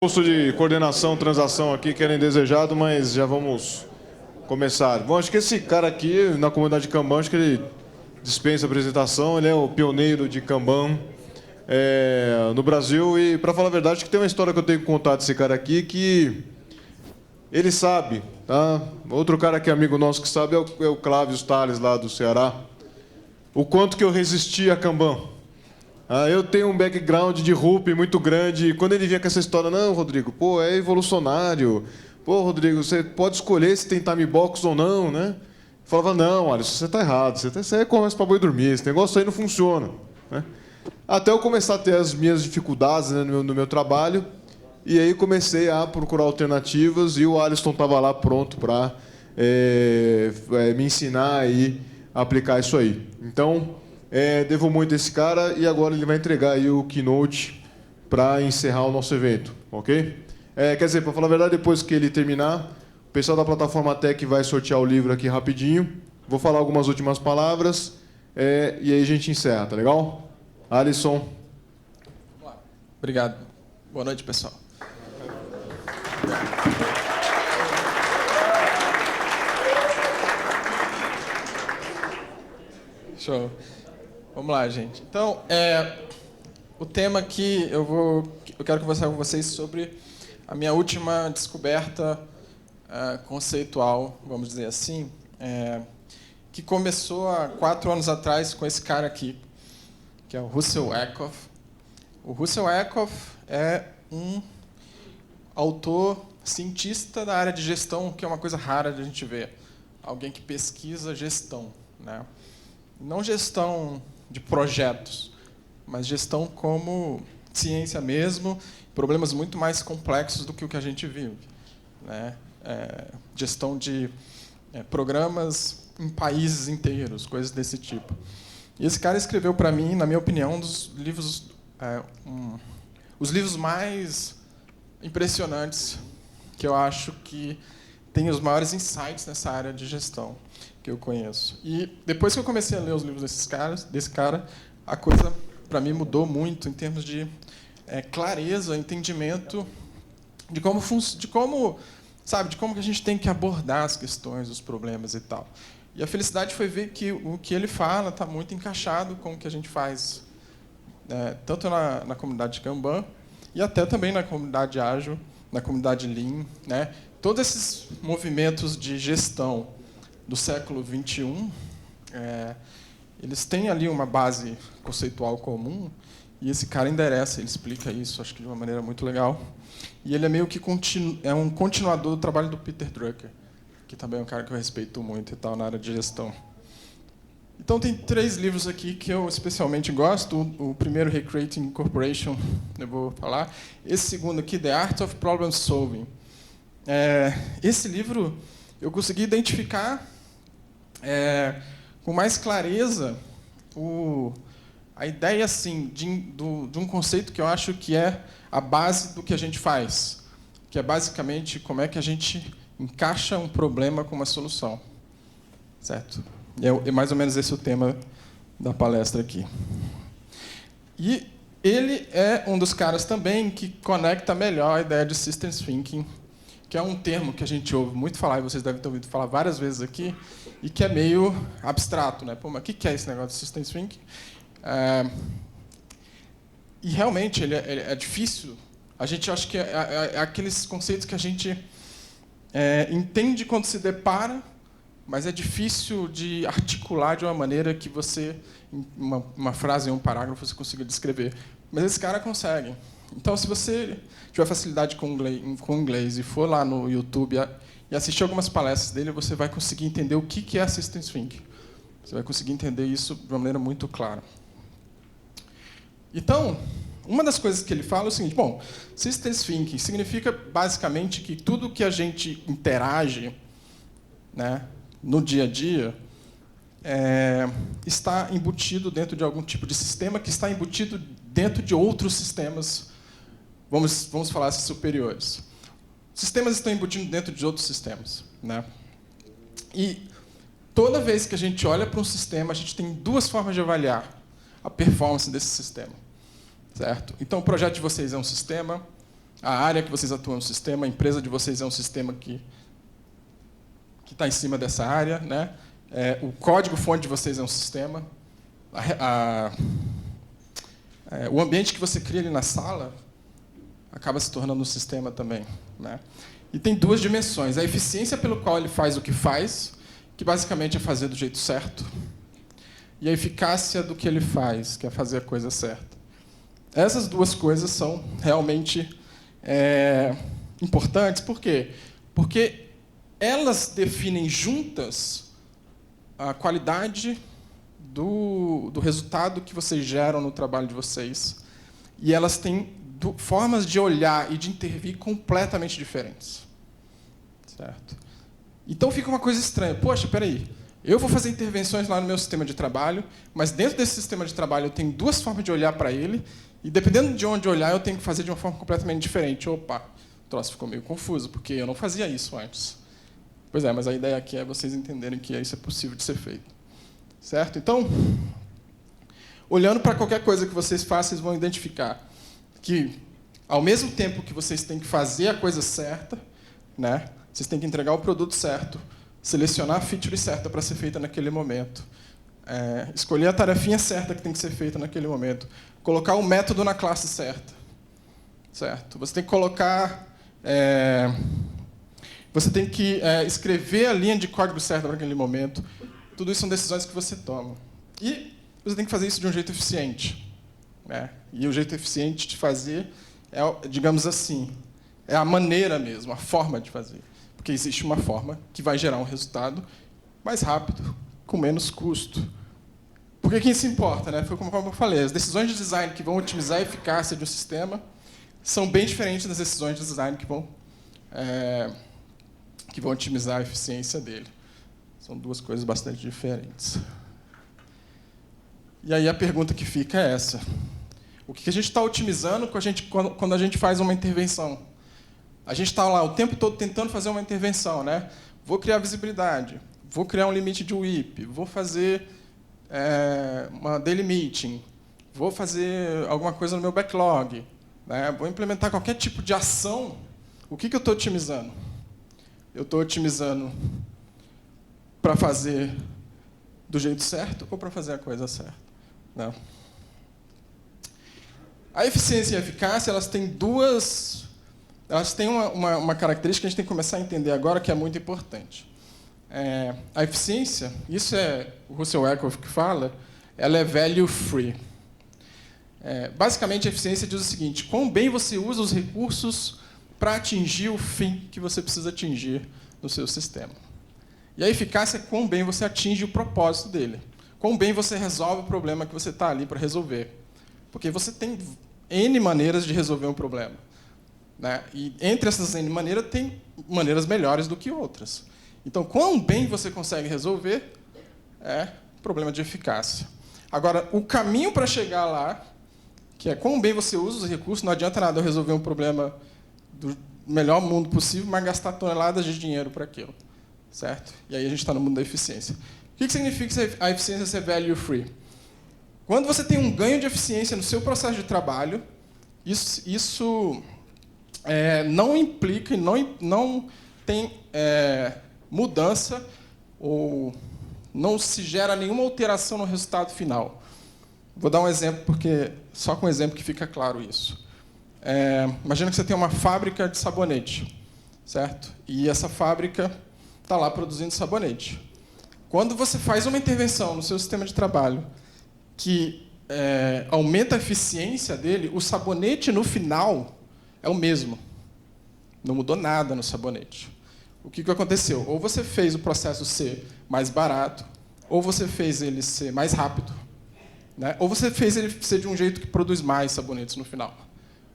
Curso de coordenação, transação aqui, que era indesejado, mas já vamos começar. Bom, acho que esse cara aqui, na comunidade Kanban, acho que ele dispensa apresentação, ele é o pioneiro de Kanban no Brasil. E, para falar a verdade, acho que tem uma história que eu tenho que contar desse cara aqui, que ele sabe, tá? Outro cara que é amigo nosso que sabe é o Cláudio Tales, lá do Ceará. O quanto que eu resisti a Kanban. Eu tenho um background de RUP muito grande, e quando ele vinha com essa história, não, Rodrigo, pô, é evolucionário, pô, Rodrigo, você pode escolher se tem time box ou não, né? Eu falava, não, Alisson, você está errado, você é conversa para boi dormir, esse negócio aí não funciona, né? Até eu começar a ter as minhas dificuldades, né, no meu trabalho, e aí comecei a procurar alternativas, e o Alisson estava lá pronto para me ensinar aí a aplicar isso aí. Então, devo muito a esse cara, e agora ele vai entregar aí o keynote para encerrar o nosso evento, ok? Quer dizer, para falar a verdade, depois que ele terminar, o pessoal da plataforma Tech vai sortear o livro aqui rapidinho. Vou falar algumas últimas palavras e aí a gente encerra, tá legal? Alisson. Vamos lá. Obrigado. Boa noite, pessoal. Show. Vamos lá, gente. Então, o tema aqui, eu quero conversar com vocês sobre a minha última descoberta conceitual, vamos dizer assim, que começou há 4 anos atrás com esse cara aqui, que é o Russell Ackoff. O Russell Ackoff é um autor, cientista da área de gestão, que é uma coisa rara de a gente ver. Alguém que pesquisa gestão, né? Não gestão de projetos, mas gestão como ciência mesmo, problemas muito mais complexos do que o que a gente vive, né? Gestão de programas em países inteiros, coisas desse tipo. E esse cara escreveu para mim, na minha opinião, um dos livros, os livros mais impressionantes que eu acho que tem os maiores insights nessa área de gestão que eu conheço. E depois que eu comecei a ler os livros desse cara, a coisa para mim mudou muito em termos de clareza, entendimento de como que a gente tem que abordar as questões, os problemas e tal. E a felicidade foi ver que o que ele fala está muito encaixado com o que a gente faz, tanto na comunidade Kanban e até também na comunidade Ágil, na comunidade Lean, né? Todos esses movimentos de gestão do século XXI, eles têm ali uma base conceitual comum, e esse cara endereça, ele explica isso, acho que de uma maneira muito legal. E ele é meio que um continuador do trabalho do Peter Drucker, que também é um cara que eu respeito muito e tal na área de gestão. Então, tem 3 livros aqui que eu especialmente gosto. O primeiro, Recreating Corporation, eu vou falar. Esse segundo aqui, The Art of Problem Solving. Esse livro eu consegui identificar com mais clareza a ideia assim, de um conceito que eu acho que é a base do que a gente faz, que é basicamente como é que a gente encaixa um problema com uma solução. Certo? É mais ou menos esse o tema da palestra aqui. E ele é um dos caras também que conecta melhor a ideia de Systems Thinking, que é um termo que a gente ouve muito falar, e vocês devem ter ouvido falar várias vezes aqui, e que é meio abstrato, né? Pô, mas o que é esse negócio de Systems Thinking? E realmente ele é difícil. A gente acha que é aqueles conceitos que a gente entende quando se depara, mas é difícil de articular de uma maneira que você, em uma frase, em um parágrafo, você consiga descrever. Mas esse cara consegue. Então, se você tiver facilidade com inglês e for lá no YouTube e assistir algumas palestras dele, você vai conseguir entender o que é Systems Thinking. Você vai conseguir entender isso de uma maneira muito clara. Então, uma das coisas que ele fala é o seguinte: bom, Systems Thinking significa basicamente que tudo que a gente interage, né, no dia a dia, está embutido dentro de algum tipo de sistema que está embutido dentro de outros sistemas, vamos falar assim, superiores. Sistemas estão embutidos dentro de outros sistemas, né? E toda vez que a gente olha para um sistema, a gente tem 2 formas de avaliar a performance desse sistema. Certo? Então, o projeto de vocês é um sistema, A área que vocês atuam é um sistema, a empresa de vocês é um sistema que está em cima dessa área, né? O código-fonte de vocês é um sistema. O ambiente que você cria ali na sala acaba se tornando um sistema também, né? E tem duas dimensões. A eficiência pelo qual ele faz o que faz, que basicamente é fazer do jeito certo, e a eficácia do que ele faz, que é fazer a coisa certa. Essas duas coisas são realmente importantes. Por quê? Porque elas definem juntas a qualidade do resultado que vocês geram no trabalho de vocês. E elas têm formas de olhar e de intervir completamente diferentes. Certo? Então fica uma coisa estranha. Poxa, espera aí. Eu vou fazer intervenções lá no meu sistema de trabalho, mas dentro desse sistema de trabalho eu tenho duas formas de olhar para ele, e dependendo de onde olhar, eu tenho que fazer de uma forma completamente diferente. Opa, o troço ficou meio confuso, porque eu não fazia isso antes. Pois é, mas a ideia aqui é vocês entenderem que isso é possível de ser feito. Certo? Então, olhando para qualquer coisa que vocês façam, vocês vão identificar que, ao mesmo tempo que vocês têm que fazer a coisa certa, né, vocês têm que entregar o produto certo, selecionar a feature certa para ser feita naquele momento, escolher a tarefinha certa que tem que ser feita naquele momento, colocar o método na classe certa. Certo? Você tem que colocar... Você tem que escrever a linha de código certa para aquele momento. Tudo isso são decisões que você toma. E você tem que fazer isso de um jeito eficiente. Né? E o jeito eficiente de fazer digamos assim, é a maneira mesmo, a forma de fazer. Porque existe uma forma que vai gerar um resultado mais rápido, com menos custo. Por que isso importa? Né? Foi como eu falei, as decisões de design que vão otimizar a eficácia de um sistema são bem diferentes das decisões de design que vão otimizar a eficiência dele. São duas coisas bastante diferentes. E aí a pergunta que fica é essa. O que a gente está otimizando quando a gente faz uma intervenção? A gente está lá o tempo todo tentando fazer uma intervenção, né? Vou criar visibilidade, vou criar um limite de WIP, vou fazer uma daily meeting, vou fazer alguma coisa no meu backlog, né? Vou implementar qualquer tipo de ação. O que eu estou otimizando? Eu estou otimizando para fazer do jeito certo ou para fazer a coisa certa? Não. A eficiência e a eficácia, elas têm uma característica que a gente tem que começar a entender agora, que é muito importante. A eficiência, isso é o Russell Werkoff que fala, ela é value free. Basicamente, a eficiência diz o seguinte: quão bem você usa os recursos para atingir o fim que você precisa atingir no seu sistema. E a eficácia é quão bem você atinge o propósito dele. Quão bem você resolve o problema que você está ali para resolver. Porque você tem N maneiras de resolver um problema. Né? E entre essas N maneiras, tem maneiras melhores do que outras. Então, quão bem você consegue resolver é problema de eficácia. Agora, o caminho para chegar lá, que é quão bem você usa os recursos, não adianta nada eu resolver um problema do melhor mundo possível, mas gastar toneladas de dinheiro para aquilo. Certo? E aí a gente está no mundo da eficiência. O que significa a eficiência ser value free? Quando você tem um ganho de eficiência no seu processo de trabalho, isso não implica e não tem mudança ou não se gera nenhuma alteração no resultado final. Vou dar um exemplo, porque só com um exemplo que fica claro isso. Imagina que você tem uma fábrica de sabonete, certo? E essa fábrica está lá produzindo sabonete. Quando você faz uma intervenção no seu sistema de trabalho que aumenta a eficiência dele, o sabonete, no final, é o mesmo. Não mudou nada no sabonete. O que aconteceu? Ou você fez o processo ser mais barato, ou você fez ele ser mais rápido, né? Ou você fez ele ser de um jeito que produz mais sabonetes no final.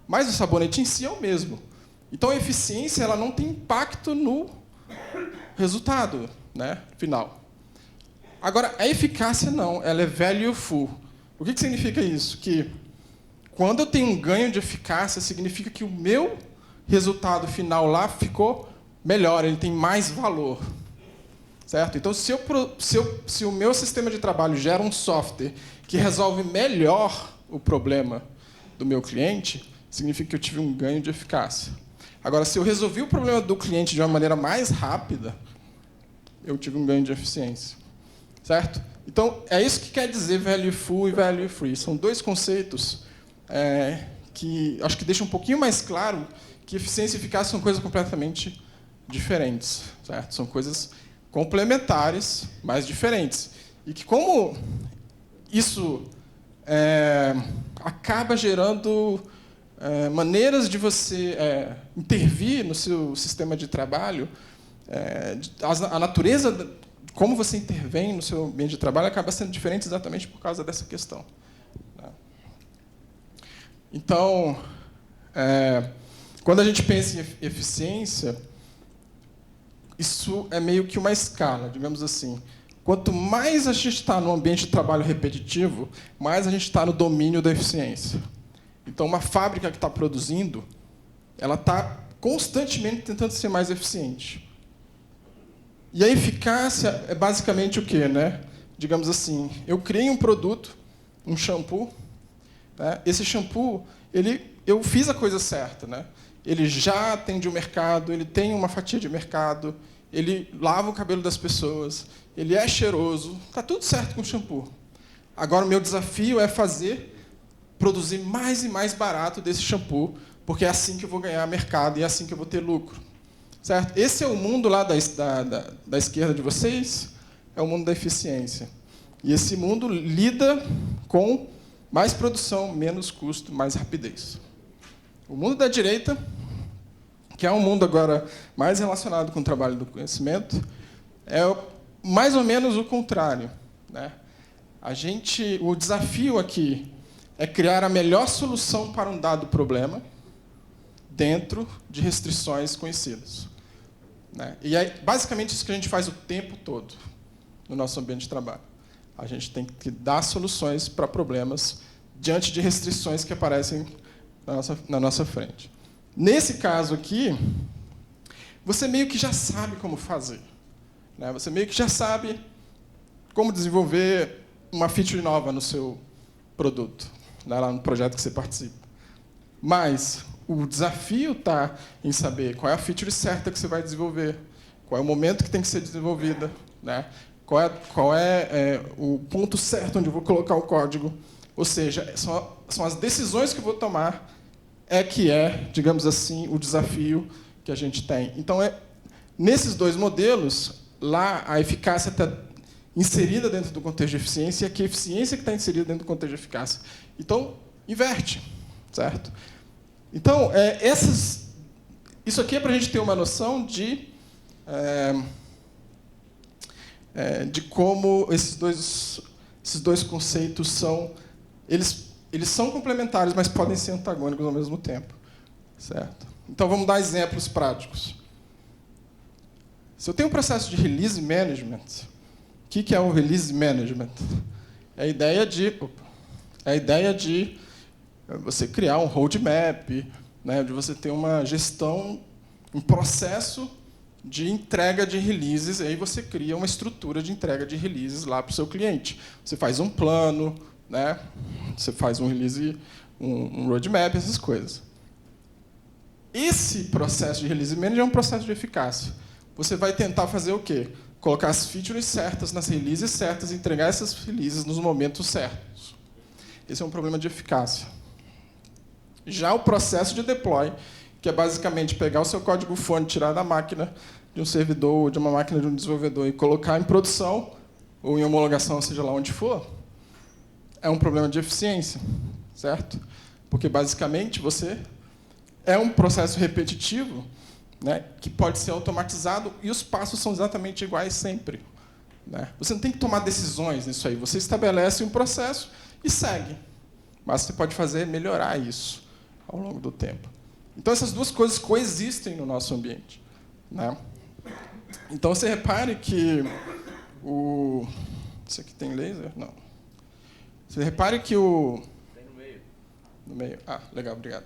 Mas o sabonete em si é o mesmo. Então, a eficiência ela não tem impacto no resultado, né, final. Agora, a eficácia não, ela é value full. O que significa isso? Que quando eu tenho um ganho de eficácia, significa que o meu resultado final lá ficou melhor, ele tem mais valor. Certo? Então, se o meu sistema de trabalho gera um software que resolve melhor o problema do meu cliente, significa que eu tive um ganho de eficácia. Agora, se eu resolvi o problema do cliente de uma maneira mais rápida, eu tive um ganho de eficiência. Certo? Então, é isso que quer dizer value full e value free. São dois conceitos que acho que deixam um pouquinho mais claro que eficiência e eficácia são coisas completamente diferentes. Certo? São coisas complementares, mas diferentes. E que, como isso acaba gerando maneiras de você intervir no seu sistema de trabalho, a natureza, como você intervém no seu ambiente de trabalho, acaba sendo diferente exatamente por causa dessa questão. Então, quando a gente pensa em eficiência, isso é meio que uma escala, digamos assim. Quanto mais a gente está no ambiente de trabalho repetitivo, mais a gente está no domínio da eficiência. Então, uma fábrica que está produzindo, ela está constantemente tentando ser mais eficiente. E a eficácia é basicamente o quê, né? Digamos assim, eu criei um produto, um shampoo. Né? Esse shampoo, eu fiz a coisa certa, né? Ele já atende o mercado, ele tem uma fatia de mercado, ele lava o cabelo das pessoas, ele é cheiroso, está tudo certo com o shampoo. Agora, o meu desafio é produzir mais e mais barato desse shampoo, porque é assim que eu vou ganhar mercado e é assim que eu vou ter lucro. Certo? Esse é o mundo lá da esquerda de vocês, é o mundo da eficiência. E esse mundo lida com mais produção, menos custo, mais rapidez. O mundo da direita, que é um mundo agora mais relacionado com o trabalho do conhecimento, é mais ou menos o contrário. Né? O desafio aqui é criar a melhor solução para um dado problema dentro de restrições conhecidas. Né? E é basicamente isso que a gente faz o tempo todo no nosso ambiente de trabalho. A gente tem que dar soluções para problemas diante de restrições que aparecem na nossa frente. Nesse caso aqui, você meio que já sabe como fazer. Né? Você meio que já sabe como desenvolver uma feature nova no seu produto, né? Lá no projeto que você participa. Mas o desafio está em saber qual é a feature certa que você vai desenvolver, qual é o momento que tem que ser desenvolvida, né? Qual é o ponto certo onde eu vou colocar o código. Ou seja, são as decisões que eu vou tomar digamos assim, o desafio que a gente tem. Então, nesses dois modelos, lá a eficácia está inserida dentro do contexto de eficiência e aqui a eficiência que está inserida dentro do contexto de eficácia. Então, inverte, certo? Então, isso aqui é para a gente ter uma noção de como esses dois conceitos são... Eles são complementares, mas podem ser antagônicos ao mesmo tempo. Certo? Então, vamos dar exemplos práticos. Se eu tenho um processo de release management, o que é o release management? É a ideia de você criar um roadmap, né, de você ter uma gestão, um processo de entrega de releases, e aí você cria uma estrutura de entrega de releases lá para o seu cliente. Você faz um plano, né? Você faz um release, um roadmap, essas coisas. Esse processo de release manager é um processo de eficácia. Você vai tentar fazer o quê? Colocar as features certas nas releases certas e entregar essas releases nos momentos certos. Esse é um problema de eficácia. Já o processo de deploy, que é basicamente pegar o seu código-fonte, tirar da máquina de um servidor ou de uma máquina de um desenvolvedor e colocar em produção ou em homologação, seja lá onde for, é um problema de eficiência, certo? Porque, basicamente, é um processo repetitivo, né, que pode ser automatizado e os passos são exatamente iguais sempre. Né? Você não tem que tomar decisões nisso aí. Você estabelece um processo e segue. Mas você pode melhorar isso ao longo do tempo. Então, essas duas coisas coexistem no nosso ambiente. Né? Então, você repare que Isso aqui tem laser? Não. Você repare que Tem no meio. No meio. Ah, legal, obrigado.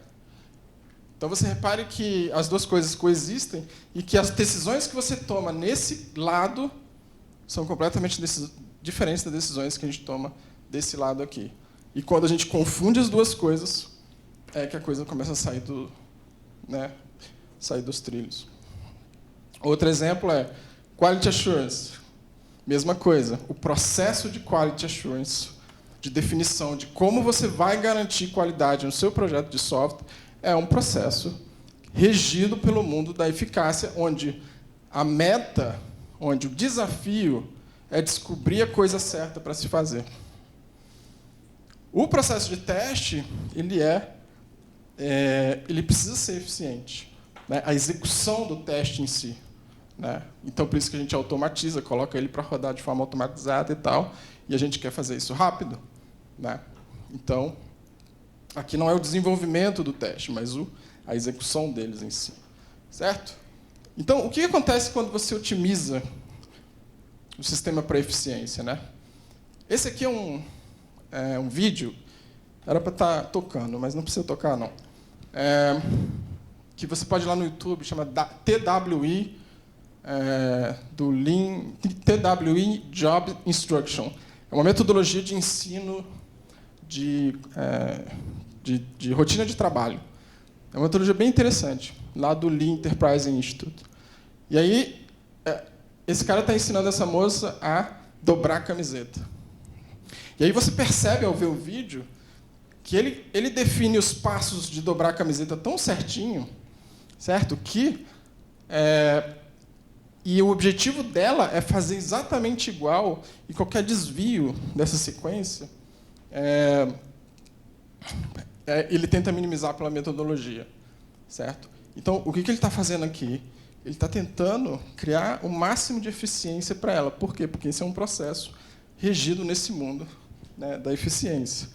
Então, você repare que as duas coisas coexistem e que as decisões que você toma nesse lado são completamente diferentes das decisões que a gente toma desse lado aqui. E quando a gente confunde as duas coisas, é que a coisa começa a sair sair dos trilhos. Outro exemplo é Quality Assurance. Mesma coisa, o processo de Quality Assurance, de definição de como você vai garantir qualidade no seu projeto de software, é um processo regido pelo mundo da eficácia, onde a meta, onde o desafio é descobrir a coisa certa para se fazer. O processo de teste, ele precisa ser eficiente, né? A execução do teste em si, né? Então, por isso que a gente automatiza, coloca ele para rodar de forma automatizada e tal, e a gente quer fazer isso rápido, né? Então, aqui não é o desenvolvimento do teste, mas a execução deles em si, certo? Então, o que acontece quando você otimiza o sistema para eficiência, né? Esse aqui é um vídeo, era para estar tocando, mas não precisa tocar, não. Que você pode ir lá no YouTube, chama TWI, do Lean, TWI Job Instruction. É uma metodologia de ensino de rotina de trabalho. É uma metodologia bem interessante, lá do Lean Enterprise Institute. E aí, esse cara está ensinando essa moça a dobrar a camiseta. E aí você percebe, ao ver o vídeo, que ele define os passos de dobrar a camiseta tão certinho, certo? E o objetivo dela é fazer exatamente igual, e qualquer desvio dessa sequência, ele tenta minimizar pela metodologia, certo? Então, o que ele está fazendo aqui? Ele está tentando criar o máximo de eficiência para ela. Por quê? Porque esse é um processo regido nesse mundo, né, da eficiência.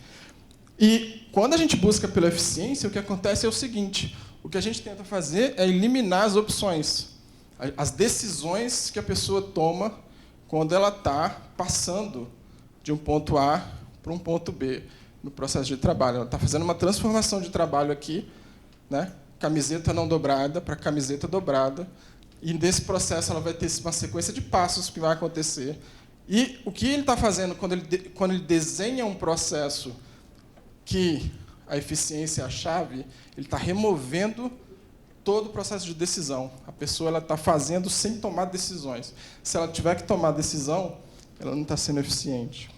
E, quando a gente busca pela eficiência, o que acontece é o seguinte: o que a gente tenta fazer é eliminar as opções, as decisões que a pessoa toma quando ela está passando de um ponto A para um ponto B no processo de trabalho. Ela está fazendo uma transformação de trabalho aqui, né? Camiseta não dobrada para camiseta dobrada, e nesse processo ela vai ter uma sequência de passos que vai acontecer. E o que ele está fazendo quando ele desenha um processo que a eficiência é a chave, ele está removendo todo o processo de decisão. A pessoa está fazendo sem tomar decisões. Se ela tiver que tomar decisão, ela não está sendo eficiente.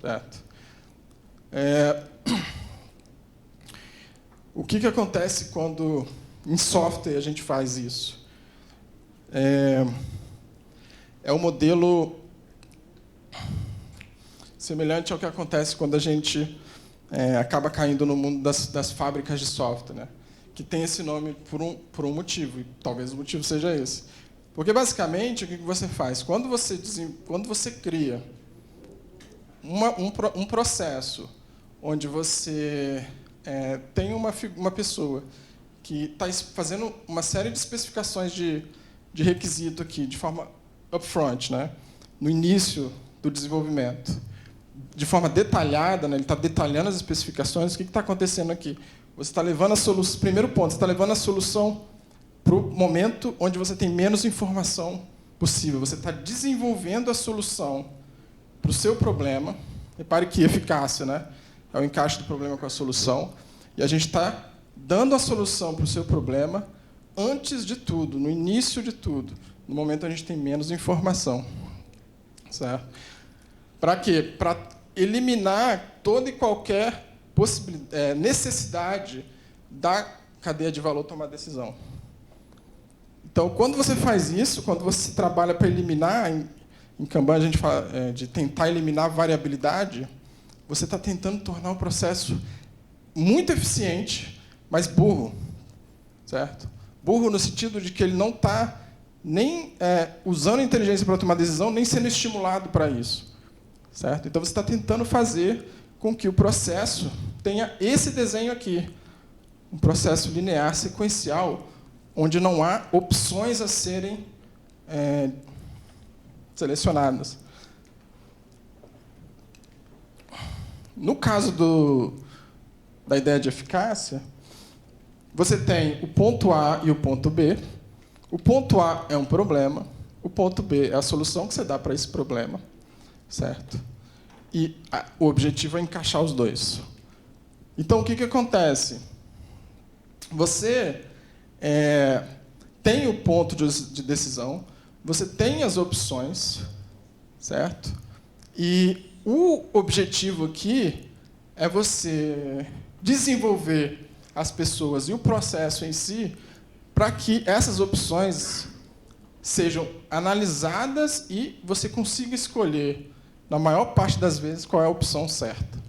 Certo? O que acontece quando, em software, a gente faz isso? É um modelo semelhante ao que acontece quando a gente acaba caindo no mundo das fábricas de software, né? Que tem esse nome por um motivo, e talvez o motivo seja esse. Porque, basicamente, o que você faz? Quando você cria um processo onde você tem uma pessoa que está fazendo uma série de especificações de requisito aqui, de forma upfront, né? No início do desenvolvimento, de forma detalhada, né? Ele está detalhando as especificações. O que está acontecendo aqui? Você está levando a solução. Primeiro ponto, você está levando a solução para o momento onde você tem menos informação possível. Você está desenvolvendo a solução para o seu problema. Repare que eficácia, né? É o encaixe do problema com a solução. E a gente está dando a solução para o seu problema antes de tudo, no início de tudo, no momento onde a gente tem menos informação. Certo? Para quê? Para eliminar toda e qualquer necessidade da cadeia de valor tomar decisão. Então, quando você faz isso, quando você trabalha para eliminar, em Kanban a gente fala de tentar eliminar a variabilidade, você está tentando tornar o processo muito eficiente, mas burro. Certo? Burro no sentido de que ele não está nem usando a inteligência para tomar decisão, nem sendo estimulado para isso. Certo? Então, você está tentando fazer com que o processo tenha esse desenho aqui, um processo linear sequencial, onde não há opções a serem selecionadas. No caso da ideia de eficácia, você tem o ponto A e o ponto B. O ponto A é um problema, o ponto B é a solução que você dá para esse problema. Certo? E o objetivo é encaixar os dois. Então, o que acontece? você tem o ponto de decisão, você tem as opções, certo? E o objetivo aqui é você desenvolver as pessoas e o processo em si para que essas opções sejam analisadas e você consiga escolher, na maior parte das vezes, qual é a opção certa.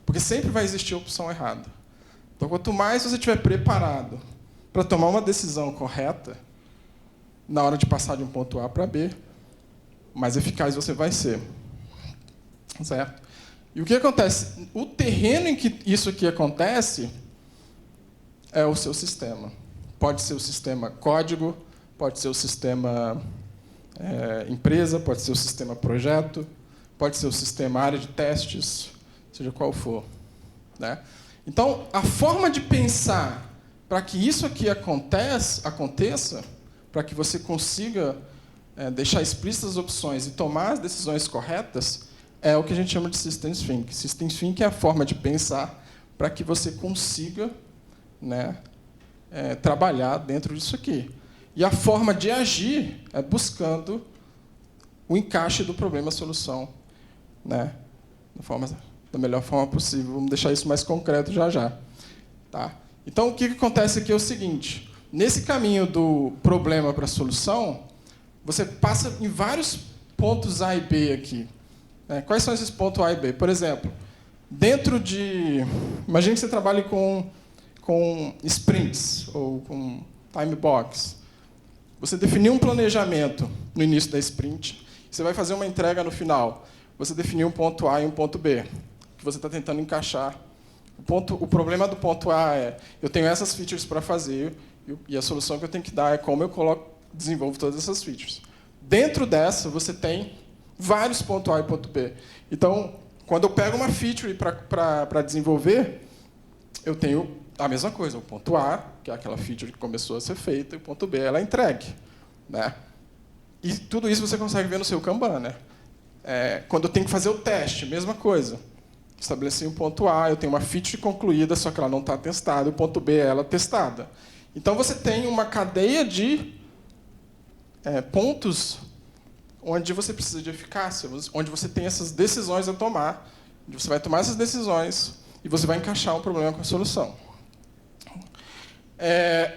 Porque sempre vai existir a opção errada. Então, quanto mais você estiver preparado para tomar uma decisão correta, na hora de passar de um ponto A para B, mais eficaz você vai ser. Certo? E o que acontece? O terreno em que isso aqui acontece é o seu sistema. Pode ser o sistema código, pode ser o sistema empresa, pode ser o sistema projeto, pode ser o sistema área de testes, seja qual for. Né? Então, a forma de pensar para que isso aqui aconteça, para que você consiga deixar explícitas as opções e tomar as decisões corretas, é o que a gente chama de Systems Thinking. Systems Thinking é a forma de pensar para que você consiga, né, trabalhar dentro disso aqui. E a forma de agir é buscando o encaixe do problema-solução, né, da melhor forma possível. Vamos deixar isso mais concreto já. Tá? Então, o que acontece aqui é o seguinte. Nesse caminho do problema para a solução, você passa em vários pontos A e B aqui. Quais são esses pontos A e B? Por exemplo, dentro de... Imagine que você trabalhe com sprints ou com time box. Você definiu um planejamento no início da sprint, você vai fazer uma entrega no final. Você definiu um ponto A e um ponto B, que você está tentando encaixar. O problema do ponto A é, eu tenho essas features para fazer, e a solução que eu tenho que dar é como eu desenvolvo todas essas features. Dentro dessa, você tem vários pontos A e ponto B. Então, quando eu pego uma feature para desenvolver, eu tenho a mesma coisa. O ponto A, que é aquela feature que começou a ser feita, e o ponto B, ela é entregue. Né? E tudo isso você consegue ver no seu Kanban. Né? Quando eu tenho que fazer o teste, mesma coisa. Estabeleci um ponto A, eu tenho uma feature concluída, só que ela não está testada, o ponto B é ela testada. Então, você tem uma cadeia de pontos onde você precisa de eficácia, onde você tem essas decisões a tomar, onde você vai tomar essas decisões e você vai encaixar um problema com a solução.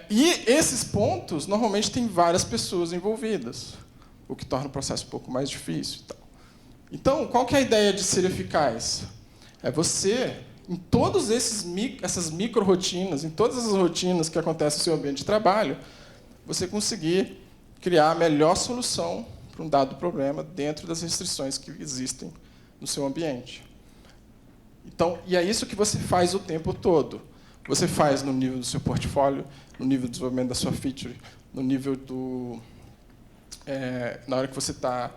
E esses pontos, normalmente, tem várias pessoas envolvidas, o que torna o processo um pouco mais difícil. Então, qual que é a ideia de ser eficaz? É você, em todas essas micro-rotinas, em todas as rotinas que acontecem no seu ambiente de trabalho, você conseguir criar a melhor solução para um dado problema dentro das restrições que existem no seu ambiente. Então, e é isso que você faz o tempo todo. Você faz no nível do seu portfólio, no nível do desenvolvimento da sua feature, no nível do... na hora que você está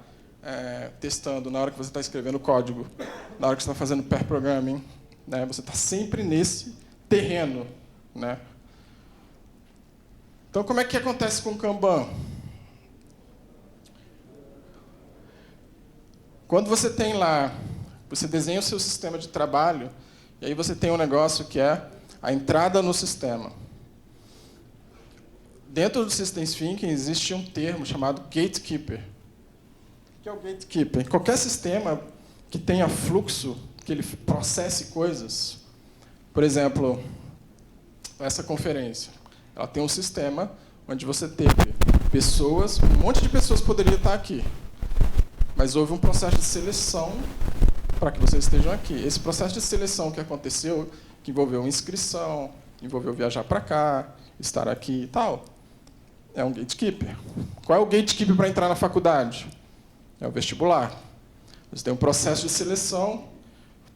testando, na hora que você está escrevendo código, na hora que você está fazendo pair programming, né? Você está sempre nesse terreno. Né? Então, como é que acontece com o Kanban? Quando você tem lá, você desenha o seu sistema de trabalho, e aí você tem um negócio que é a entrada no sistema. Dentro do Systems Thinking existe um termo chamado gatekeeper. O que é o gatekeeper? Qualquer sistema que tenha fluxo, que ele processe coisas. Por exemplo, essa conferência. Ela tem um sistema onde você teve pessoas, um monte de pessoas poderia estar aqui. Mas houve um processo de seleção para que vocês estejam aqui. Esse processo de seleção que aconteceu, que envolveu inscrição, envolveu viajar para cá, estar aqui e tal, é um gatekeeper. Qual é o gatekeeper para entrar na faculdade? É o vestibular. Você tem um processo de seleção,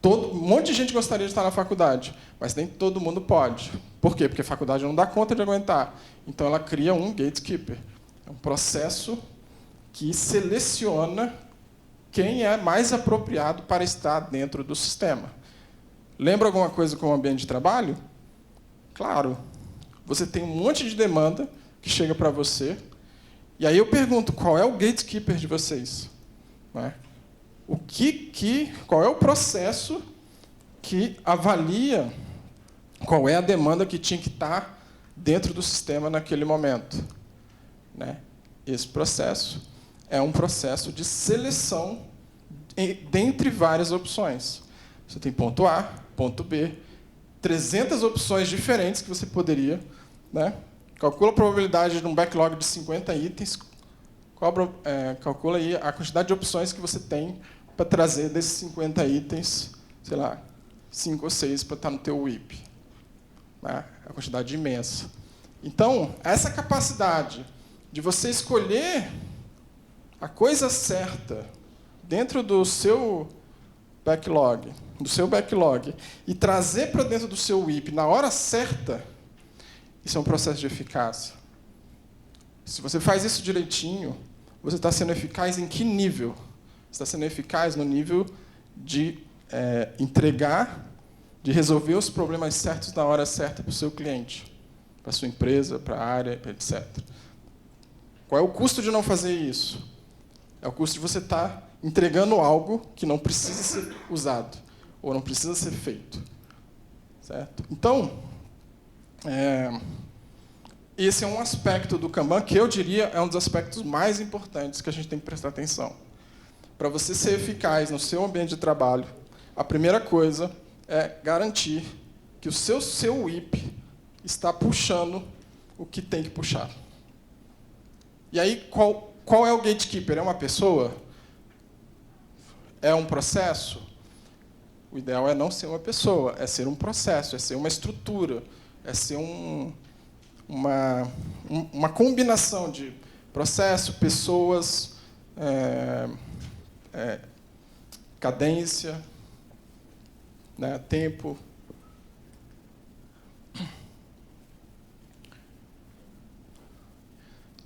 um monte de gente gostaria de estar na faculdade, mas nem todo mundo pode. Por quê? Porque a faculdade não dá conta de aguentar. Então, ela cria um gatekeeper. É um processo que seleciona quem é mais apropriado para estar dentro do sistema. Lembra alguma coisa com o ambiente de trabalho? Claro. Você tem um monte de demanda que chega para você, e aí eu pergunto, qual é o gatekeeper de vocês? Não é? Qual é o processo que avalia qual é a demanda que tinha que estar dentro do sistema naquele momento, né? Esse processo é um processo de seleção dentre várias opções. Você tem ponto A, ponto B, 300 opções diferentes que você poderia, né? Calcula a probabilidade de um backlog de 50 itens, calcula aí a quantidade de opções que você tem para trazer desses 50 itens, sei lá, 5 ou 6 para estar no teu WIP. Né? É uma quantidade imensa. Então, essa capacidade de você escolher a coisa certa dentro do seu backlog, e trazer para dentro do seu WIP na hora certa, isso é um processo de eficácia. Se você faz isso direitinho, você está sendo eficaz em que nível? Você está sendo eficaz no nível de entregar, de resolver os problemas certos na hora certa para o seu cliente, para a sua empresa, para a área, etc. Qual é o custo de não fazer isso? É o custo de você estar entregando algo que não precisa ser usado, ou não precisa ser feito. Certo? Então, esse é um aspecto do Kanban que eu diria é um dos aspectos mais importantes que a gente tem que prestar atenção. Para você ser eficaz no seu ambiente de trabalho, a primeira coisa é garantir que o seu WIP está puxando o que tem que puxar. E aí, qual é o gatekeeper? É uma pessoa? É um processo? O ideal é não ser uma pessoa, é ser um processo, é ser uma estrutura, é ser uma combinação de processo, pessoas, cadência, né, tempo.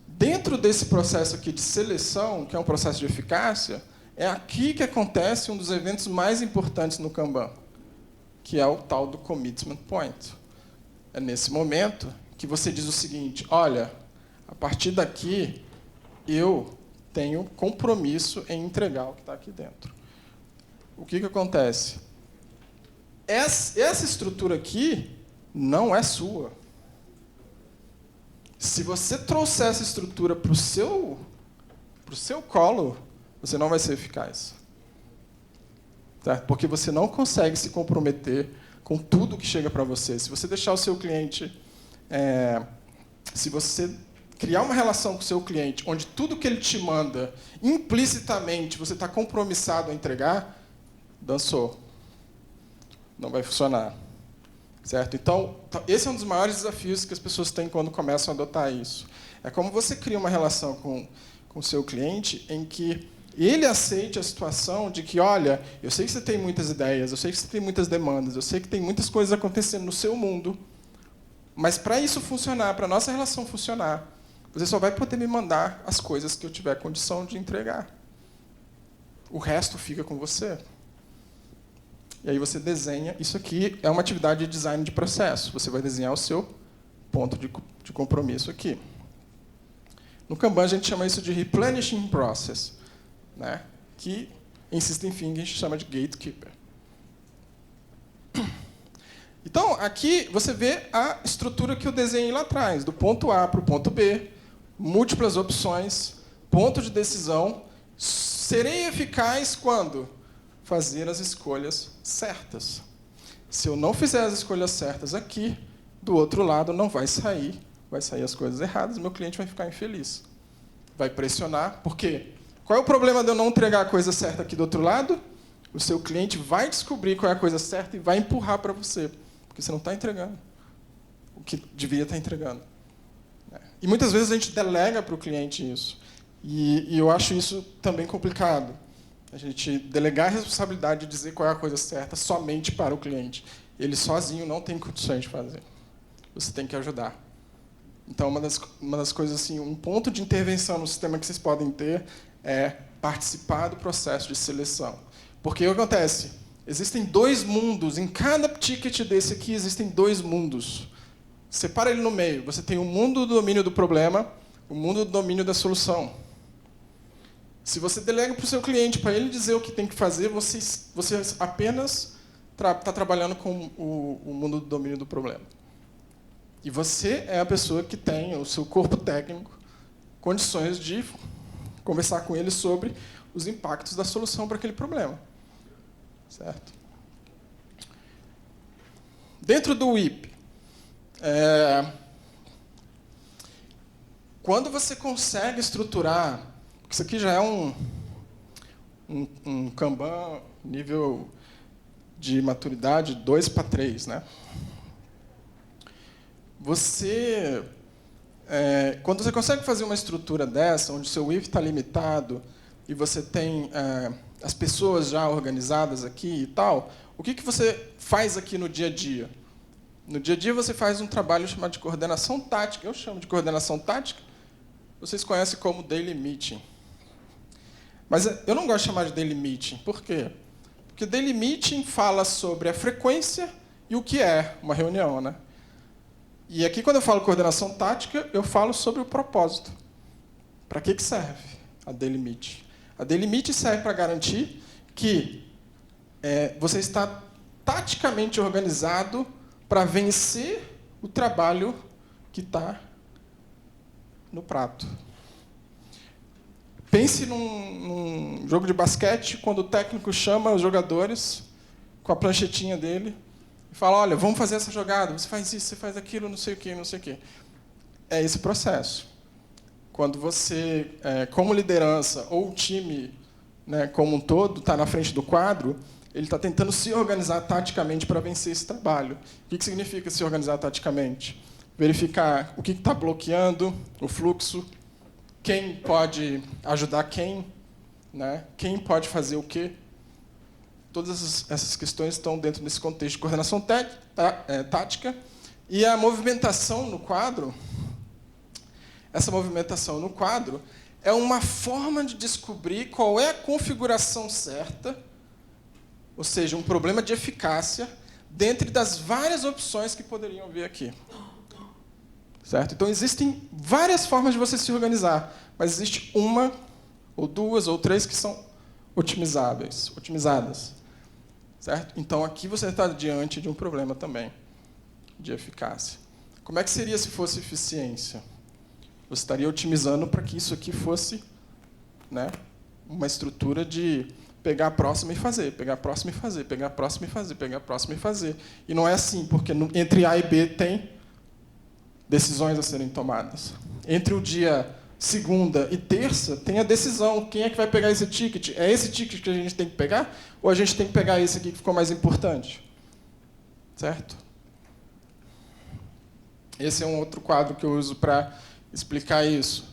Dentro desse processo aqui de seleção, que é um processo de eficácia, é aqui que acontece um dos eventos mais importantes no Kanban, que é o tal do commitment point. É nesse momento que você diz o seguinte: olha, a partir daqui eu tenho compromisso em entregar o que está aqui dentro. O que acontece? Essa estrutura aqui não é sua. Se você trouxer essa estrutura para o seu colo, você não vai ser eficaz. Tá? Porque você não consegue se comprometer com tudo que chega para você. Se você deixar o seu cliente... se você criar uma relação com o seu cliente, onde tudo que ele te manda, implicitamente, você está compromissado a entregar, dançou. Não vai funcionar. Certo? Então, esse é um dos maiores desafios que as pessoas têm quando começam a adotar isso. É como você cria uma relação com o seu cliente em que ele aceite a situação de que, olha, eu sei que você tem muitas ideias, eu sei que você tem muitas demandas, eu sei que tem muitas coisas acontecendo no seu mundo, mas para isso funcionar, para a nossa relação funcionar, você só vai poder me mandar as coisas que eu tiver condição de entregar. O resto fica com você. E aí você desenha. Isso aqui é uma atividade de design de processo. Você vai desenhar o seu ponto de compromisso aqui. No Kanban, a gente chama isso de replenishing process, né? Que, em System Thinking, a gente chama de gatekeeper. Então, aqui você vê a estrutura que eu desenhei lá atrás, do ponto A para o ponto B, múltiplas opções, ponto de decisão. Serei eficaz quando? Fazer as escolhas certas. Se eu não fizer as escolhas certas aqui, do outro lado não vai sair as coisas erradas, meu cliente vai ficar infeliz. Vai pressionar, porque qual é o problema de eu não entregar a coisa certa aqui do outro lado? O seu cliente vai descobrir qual é a coisa certa e vai empurrar para você, porque você não está entregando o que deveria estar entregando. E muitas vezes a gente delega para o cliente isso. E eu acho isso também complicado. A gente delegar a responsabilidade de dizer qual é a coisa certa somente para o cliente. Ele sozinho não tem condições de fazer. Você tem que ajudar. Então, uma das coisas, assim, um ponto de intervenção no sistema que vocês podem ter é participar do processo de seleção. Porque o que acontece? Existem 2 mundos. Em cada ticket desse aqui, existem 2 mundos. Separa ele no meio. Você tem o mundo do domínio do problema, o mundo do domínio da solução. Se você delega para o seu cliente, para ele dizer o que tem que fazer, você apenas está trabalhando com o mundo do domínio do problema. E você é a pessoa que tem, o seu corpo técnico, condições de conversar com ele sobre os impactos da solução para aquele problema. Certo? Dentro do WIP, quando você consegue estruturar, porque isso aqui já é um Kanban nível de maturidade 2 para 3, né? Quando você consegue fazer uma estrutura dessa, onde o seu WIP está limitado e você tem as pessoas já organizadas aqui e tal, o que você faz aqui no dia a dia? No dia a dia você faz um trabalho chamado de coordenação tática. Eu chamo de coordenação tática. Vocês conhecem como Daily Meeting. Mas eu não gosto de chamar de Daily Meeting. Por quê? Porque Daily Meeting fala sobre a frequência e o que é uma reunião, né? E aqui, quando eu falo coordenação tática, eu falo sobre o propósito. Para que serve a Daily Meeting? A Daily Meeting serve para garantir que você está taticamente organizado para vencer o trabalho que está no prato. Pense num jogo de basquete, quando o técnico chama os jogadores com a pranchetinha dele e fala, olha, vamos fazer essa jogada, você faz isso, você faz aquilo, não sei o quê, não sei o quê. É esse processo. Quando você, como liderança, ou o time, né, como um todo, está na frente do quadro, ele está tentando se organizar taticamente para vencer esse trabalho. O que significa se organizar taticamente? Verificar o que está bloqueando o fluxo, quem pode ajudar quem, né? Quem pode fazer o quê. Todas essas questões estão dentro desse contexto de coordenação tática. E a movimentação no quadro, essa movimentação no quadro é uma forma de descobrir qual é a configuração certa, ou seja, um problema de eficácia, dentre das várias opções que poderiam haver aqui. Certo? Então, existem várias formas de você se organizar, mas existe uma, ou duas, ou três que são otimizadas. Certo? Então, aqui você está diante de um problema também de eficácia. Como é que seria se fosse eficiência? Você estaria otimizando para que isso aqui fosse, né, uma estrutura de pegar a próxima e fazer, pegar a próxima e fazer, pegar a próxima e fazer, pegar a próxima e fazer. E não é assim, porque entre A e B tem decisões a serem tomadas. Entre o dia segunda e terça, tem a decisão. Quem é que vai pegar esse ticket? É esse ticket que a gente tem que pegar? Ou a gente tem que pegar esse aqui que ficou mais importante? Certo? Esse é um outro quadro que eu uso para explicar isso.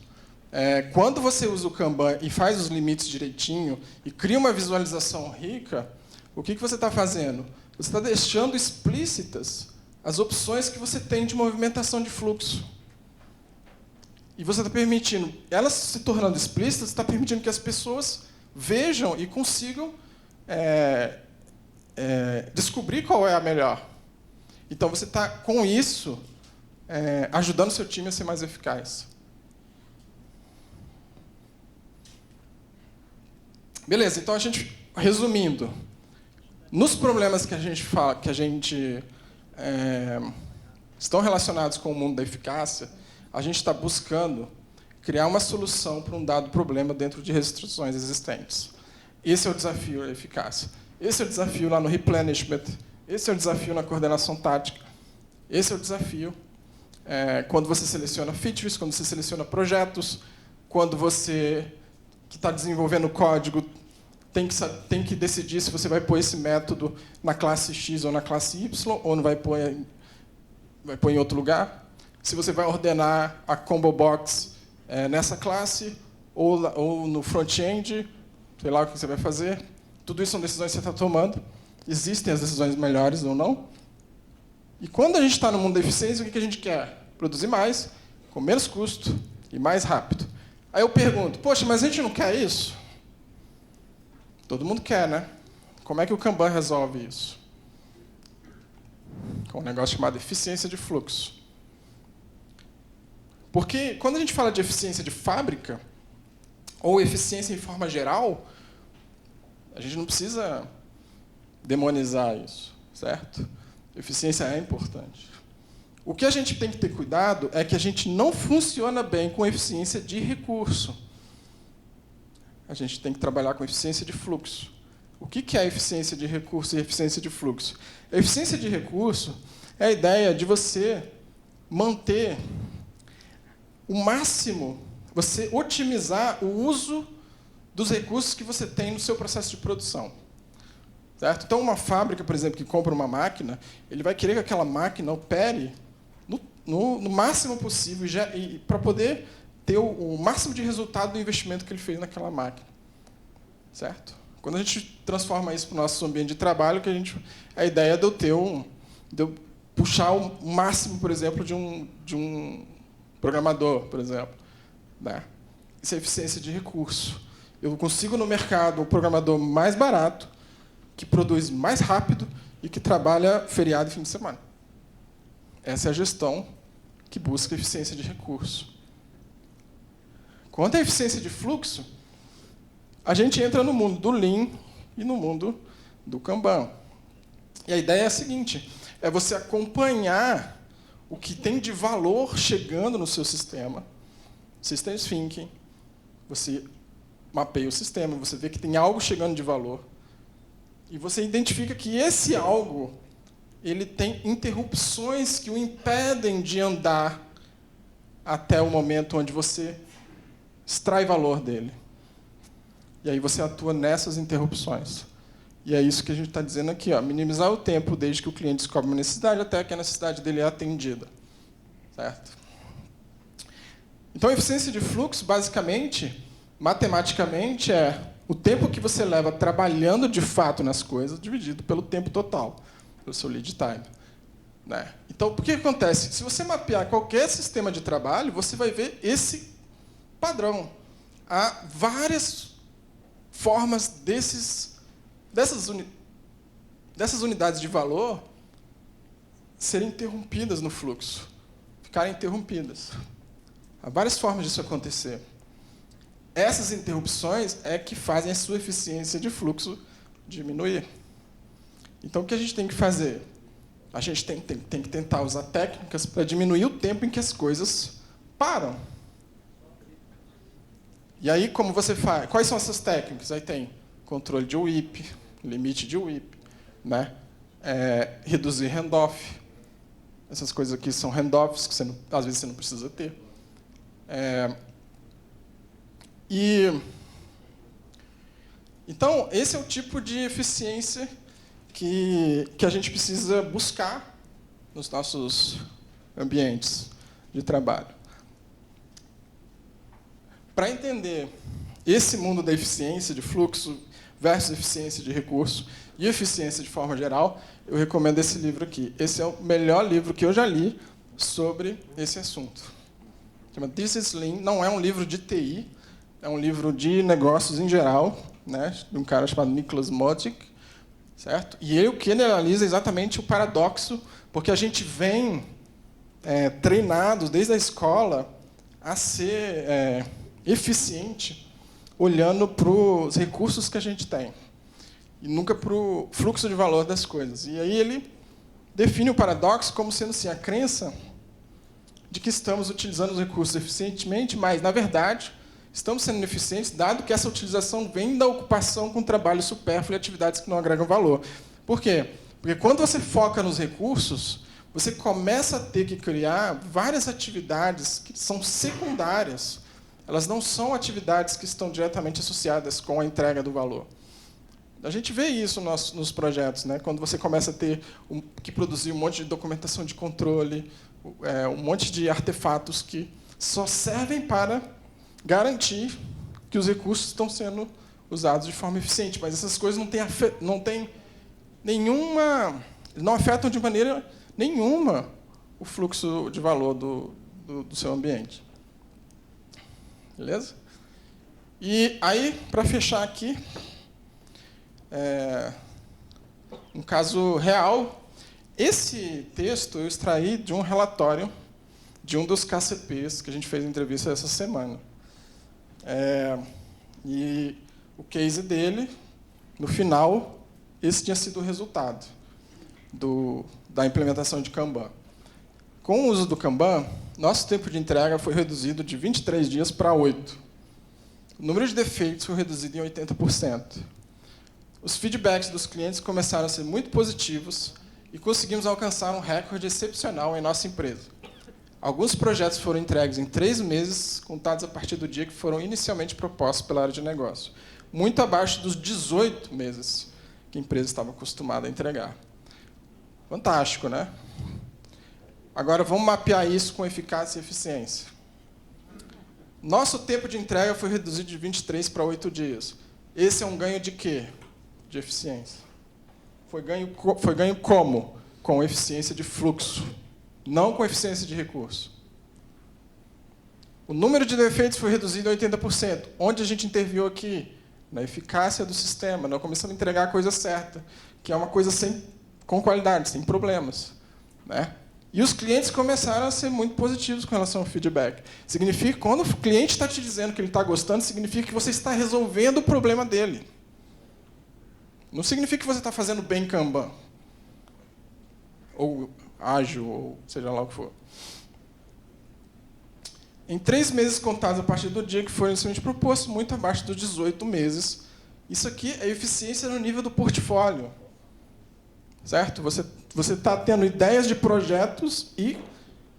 Quando você usa o Kanban e faz os limites direitinho e cria uma visualização rica, o que você está fazendo? Você está deixando explícitas as opções que você tem de movimentação de fluxo. E você está permitindo, elas se tornando explícitas, está permitindo que as pessoas vejam e consigam descobrir qual é a melhor. Então, você está, com isso, ajudando o seu time a ser mais eficaz. Beleza, então, resumindo, nos problemas que a gente fala, estão relacionados com o mundo da eficácia, a gente está buscando criar uma solução para um dado problema dentro de restrições existentes. Esse é o desafio da eficácia. Esse é o desafio lá no replenishment. Esse é o desafio na coordenação tática. Esse é o desafio quando você seleciona features, quando você seleciona projetos, quando você, que está desenvolvendo código, tem que decidir se você vai pôr esse método na classe X ou na classe Y, ou não vai pôr em outro lugar. Se você vai ordenar a combo box nessa classe, ou no front-end, sei lá o que você vai fazer. Tudo isso são decisões que você está tomando. Existem as decisões melhores ou não. E quando a gente está no mundo da eficiência, o que a gente quer? Produzir mais, com menos custo e mais rápido. Aí eu pergunto, poxa, mas a gente não quer isso? Todo mundo quer, né? Como é que o Kanban resolve isso? Com um negócio chamado eficiência de fluxo. Porque quando a gente fala de eficiência de fábrica, ou eficiência em forma geral, a gente não precisa demonizar isso, certo? Eficiência é importante. O que a gente tem que ter cuidado é que a gente não funciona bem com eficiência de recurso. A gente tem que trabalhar com eficiência de fluxo. O que é eficiência de recurso e eficiência de fluxo? A eficiência de recurso é a ideia de você manter o máximo, você otimizar o uso dos recursos que você tem no seu processo de produção. Certo? Então, uma fábrica, por exemplo, que compra uma máquina, ele vai querer que aquela máquina opere no máximo possível para poder ter o máximo de resultado do investimento que ele fez naquela máquina. Certo? Quando a gente transforma isso para o nosso ambiente de trabalho, a ideia é de eu puxar o máximo, por exemplo, de um programador, por exemplo. Né? Isso é eficiência de recurso. Eu consigo no mercado o programador mais barato, que produz mais rápido e que trabalha feriado e fim de semana. Essa é a gestão que busca eficiência de recurso. Quanto à eficiência de fluxo, a gente entra no mundo do Lean e no mundo do Kanban. E a ideia é a seguinte, é você acompanhar o que tem de valor chegando no seu sistema. Systems Thinking, você mapeia o sistema, você vê que tem algo chegando de valor, e você identifica que esse algo ele tem interrupções que o impedem de andar até o momento onde você extrai valor dele. E aí você atua nessas interrupções. E é isso que a gente está dizendo aqui, ó, minimizar o tempo desde que o cliente descobre uma necessidade até que a necessidade dele é atendida. Certo? Então, a eficiência de fluxo, basicamente, matematicamente, é o tempo que você leva trabalhando de fato nas coisas dividido pelo tempo total, pelo seu lead time. Né? Então, o que acontece? Se você mapear qualquer sistema de trabalho, você vai ver esse padrão. Há várias formas dessas unidades de valor serem interrompidas no fluxo, ficarem interrompidas. Há várias formas disso acontecer. Essas interrupções é que fazem a sua eficiência de fluxo diminuir. Então, o que a gente tem que fazer? A gente tem que tentar usar técnicas para diminuir o tempo em que as coisas param. E aí, como você faz? Quais são essas técnicas? Aí tem controle de WIP, limite de WIP, né? Reduzir handoff. Essas coisas aqui são handoffs que às vezes você não precisa ter. Então, esse é o tipo de eficiência que a gente precisa buscar nos nossos ambientes de trabalho. Para entender esse mundo da eficiência de fluxo versus eficiência de recurso e eficiência de forma geral, eu recomendo esse livro aqui. Esse é o melhor livro que eu já li sobre esse assunto. Chama This is Lean. Não é um livro de TI, é um livro de negócios em geral, né, de um cara chamado Nicholas Motic, certo? E o que ele analisa é exatamente o paradoxo, porque a gente vem treinado desde a escola a ser eficiente, olhando para os recursos que a gente tem, e nunca para o fluxo de valor das coisas. E aí ele define o paradoxo como sendo assim, a crença de que estamos utilizando os recursos eficientemente, mas, na verdade, estamos sendo ineficientes, dado que essa utilização vem da ocupação com trabalho supérfluo e atividades que não agregam valor. Por quê? Porque quando você foca nos recursos, você começa a ter que criar várias atividades que são secundárias. Elas não são atividades que estão diretamente associadas com a entrega do valor. A gente vê isso nos projetos, né? Quando você começa a ter que produzir um monte de documentação de controle, um monte de artefatos que só servem para garantir que os recursos estão sendo usados de forma eficiente, mas essas coisas não afetam de maneira nenhuma o fluxo de valor do seu ambiente. Beleza? E aí, para fechar aqui, um caso real. Esse texto eu extraí de um relatório de um dos KCPs que a gente fez entrevista essa semana. E o case dele, no final, esse tinha sido o resultado da implementação de Kanban. Com o uso do Kanban, nosso tempo de entrega foi reduzido de 23 dias para 8. O número de defeitos foi reduzido em 80%. Os feedbacks dos clientes começaram a ser muito positivos e conseguimos alcançar um recorde excepcional em nossa empresa. Alguns projetos foram entregues em 3 meses, contados a partir do dia que foram inicialmente propostos pela área de negócio, muito abaixo dos 18 meses que a empresa estava acostumada a entregar. Fantástico, né? Agora, vamos mapear isso com eficácia e eficiência. Nosso tempo de entrega foi reduzido de 23 para 8 dias. Esse é um ganho de quê? De eficiência. Foi ganho como? Com eficiência de fluxo, não com eficiência de recurso. O número de defeitos foi reduzido em 80%. Onde a gente interviu aqui? Na eficácia do sistema. Nós começamos a entregar a coisa certa, que é uma coisa com qualidade, sem problemas, né? E os clientes começaram a ser muito positivos com relação ao feedback. Significa que quando o cliente está te dizendo que ele está gostando, significa que você está resolvendo o problema dele. Não significa que você está fazendo bem Kanban, ou ágil, ou seja lá o que for. Em 3 meses contados a partir do dia que foi inicialmente proposto, muito abaixo dos 18 meses. Isso aqui é eficiência no nível do portfólio. Certo? Você está tendo ideias de projetos e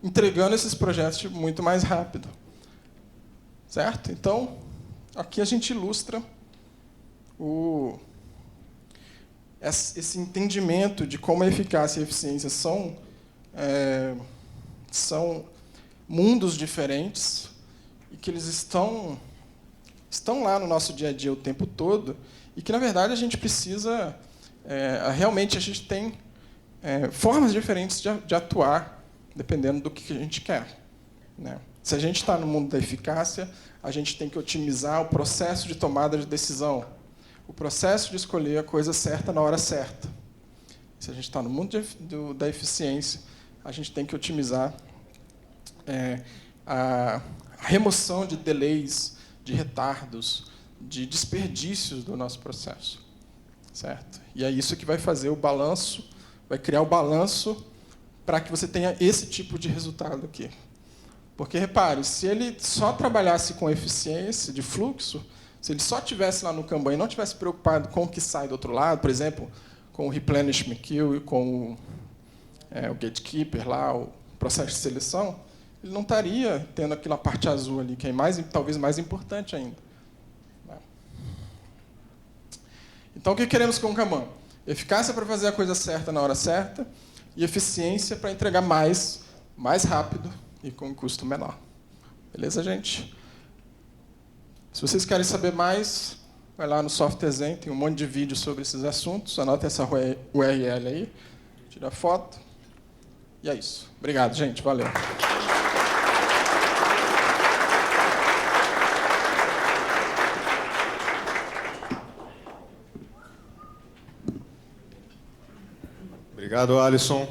entregando esses projetos muito mais rápido. Certo? Então, aqui a gente ilustra esse entendimento de como a eficácia e a eficiência são mundos diferentes e que eles estão lá no nosso dia a dia o tempo todo e que, na verdade, a gente precisa... realmente, a gente tem formas diferentes de atuar, dependendo do que a gente quer, né? Se a gente está no mundo da eficácia, a gente tem que otimizar o processo de tomada de decisão, o processo de escolher a coisa certa na hora certa. Se a gente está no mundo da eficiência, a gente tem que otimizar a remoção de delays, de retardos, de desperdícios do nosso processo. Certo? E é isso que vai fazer o balanço, vai criar o balanço para que você tenha esse tipo de resultado aqui. Porque, repare, se ele só trabalhasse com eficiência de fluxo, se ele só estivesse lá no Kanban e não estivesse preocupado com o que sai do outro lado, por exemplo, com o replenishment queue e com o gatekeeper, lá, o processo de seleção, ele não estaria tendo aquela parte azul ali, que é talvez mais importante ainda. Então, o que queremos com o Kanban? Eficácia para fazer a coisa certa na hora certa e eficiência para entregar mais rápido e com um custo menor. Beleza, gente? Se vocês querem saber mais, vai lá no Software Zen, tem um monte de vídeo sobre esses assuntos. Anota essa URL aí, tira a foto. E é isso. Obrigado, gente. Valeu. Obrigado, Alisson.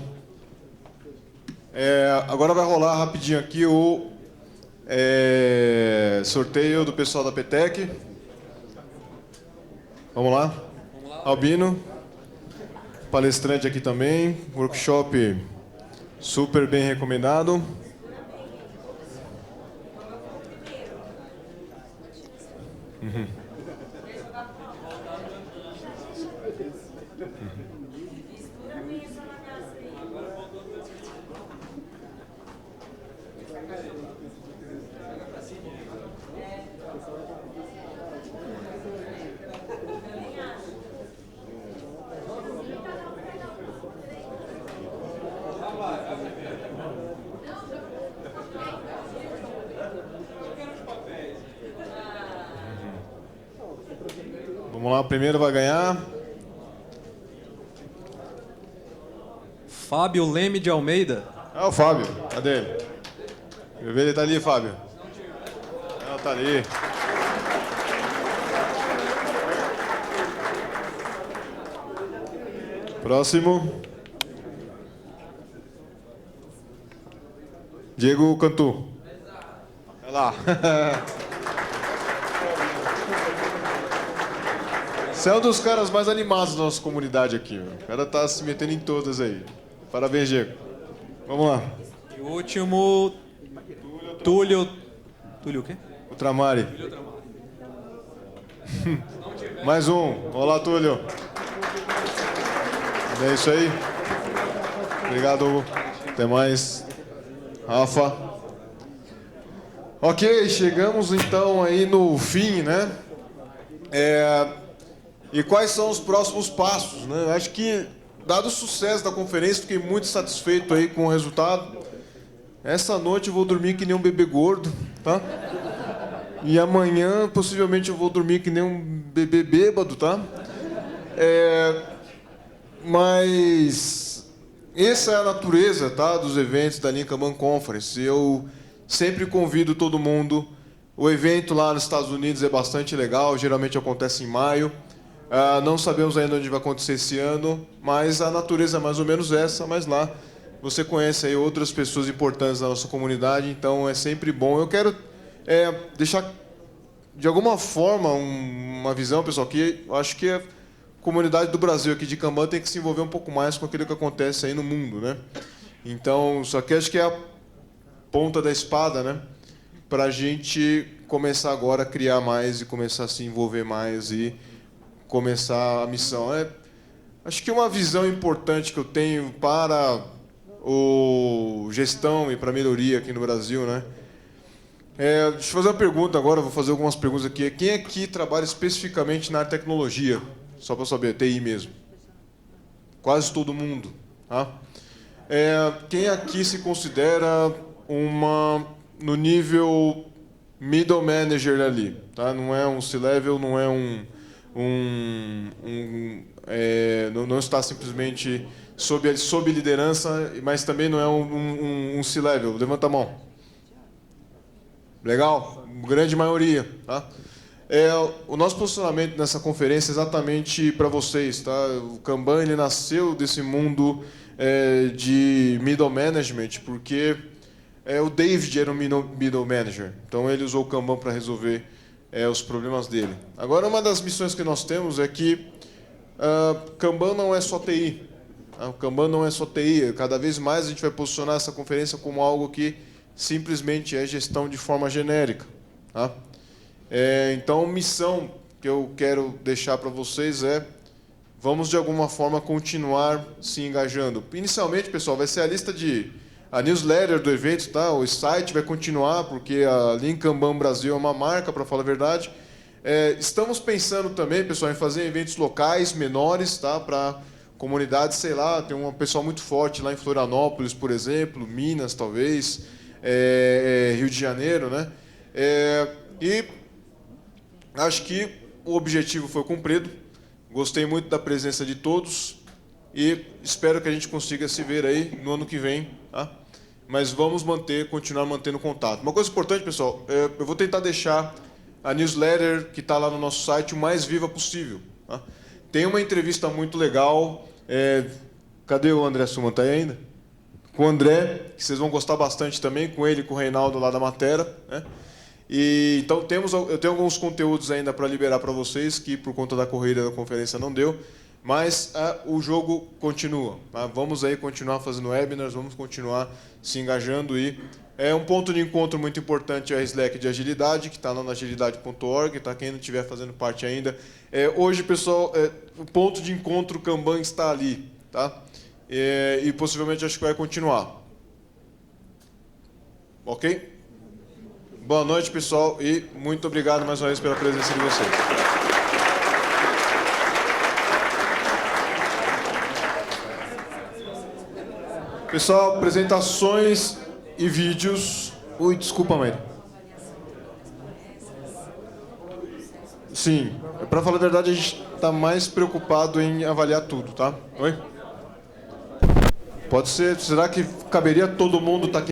Agora vai rolar rapidinho aqui o sorteio do pessoal da PETEC. Vamos lá? Albino, palestrante aqui também, workshop super bem recomendado. Vamos lá, o primeiro vai ganhar. Fábio Leme de Almeida. É o Fábio, cadê ele? Eu vejo ele tá ali, Fábio. Não, tá ali. Próximo. Diego Cantu. Olha lá. Você é um dos caras mais animados da nossa comunidade aqui. Meu. O cara tá se metendo em todas aí. Parabéns, Diego. Vamos lá. E o o último... Túlio o quê? Ultramari. Mais um. Olá, Túlio. É isso aí. Obrigado, Hugo. Até mais. Rafa. Ok, chegamos então aí no fim, né? E quais são os próximos passos, né? Acho que, dado o sucesso da conferência, fiquei muito satisfeito aí com o resultado. Essa noite eu vou dormir que nem um bebê gordo, tá? E amanhã, possivelmente, eu vou dormir que nem um bebê bêbado, tá? Mas essa é a natureza, tá, dos eventos da Lean Kanban Conference. Eu sempre convido todo mundo. O evento lá nos Estados Unidos é bastante legal, geralmente acontece em maio. Não sabemos ainda onde vai acontecer esse ano, mas a natureza é mais ou menos essa, mas lá você conhece aí outras pessoas importantes da nossa comunidade, então é sempre bom. Eu quero deixar, de alguma forma, uma visão, pessoal, que eu acho que a comunidade do Brasil aqui de Kanban tem que se envolver um pouco mais com aquilo que acontece aí no mundo, né? Então, isso aqui acho que é a ponta da espada, né? Para a gente começar agora a criar mais e começar a se envolver mais e começar a missão. Acho que uma visão importante que eu tenho para o gestão e para a melhoria aqui no Brasil, né? Deixa eu fazer uma pergunta agora, vou fazer algumas perguntas aqui. Quem aqui trabalha especificamente na área de tecnologia? Só para saber, TI mesmo. Quase todo mundo. Tá? Quem aqui se considera no nível middle manager ali? Tá? Não é um C-level, não é não está simplesmente sob liderança, mas também não é um C-level. Levanta a mão. Legal? Grande maioria. Tá? O nosso posicionamento nessa conferência é exatamente para vocês. Tá? O Kanban ele nasceu desse mundo de middle management, porque o David era um middle manager. Então ele usou o Kanban para resolver os problemas dele. Agora, uma das missões que nós temos é que Kanban não é só TI. O Kanban não é só TI. Cada vez mais a gente vai posicionar essa conferência como algo que simplesmente é gestão de forma genérica. Tá? Então, missão que eu quero deixar para vocês vamos de alguma forma continuar se engajando. Inicialmente, pessoal, vai ser a newsletter do evento, tá? O site vai continuar, porque a Lean Kanban Brasil é uma marca, para falar a verdade. Estamos pensando também, pessoal, em fazer eventos locais, menores, tá? Para comunidades, sei lá, tem um pessoal muito forte lá em Florianópolis, por exemplo, Minas, talvez, Rio de Janeiro, né? E acho que o objetivo foi cumprido. Gostei muito da presença de todos e espero que a gente consiga se ver aí no ano que vem, tá? Mas vamos continuar mantendo contato. Uma coisa importante, pessoal, eu vou tentar deixar a newsletter que está lá no nosso site o mais viva possível. Tá? Tem uma entrevista muito legal. Cadê o André Suman? Está aí ainda? Com o André, que vocês vão gostar bastante também, com ele e com o Reinaldo lá da Matera, né? Então eu tenho alguns conteúdos ainda para liberar para vocês, que por conta da corrida da conferência não deu, mas o jogo continua. Tá? Vamos aí continuar fazendo webinars, vamos continuar se engajando e um ponto de encontro muito importante é a Slack de agilidade, que está lá na agilidade.org, tá? Quem não estiver fazendo parte ainda. Hoje, pessoal, o ponto de encontro Kanban está ali, tá? E possivelmente acho que vai continuar. Ok? Boa noite, pessoal, e muito obrigado mais uma vez pela presença de vocês. Pessoal, apresentações e vídeos. Ui, desculpa, mãe. Sim, para falar a verdade, a gente está mais preocupado em avaliar tudo, tá? Oi? Pode ser, será que caberia todo mundo estar aqui?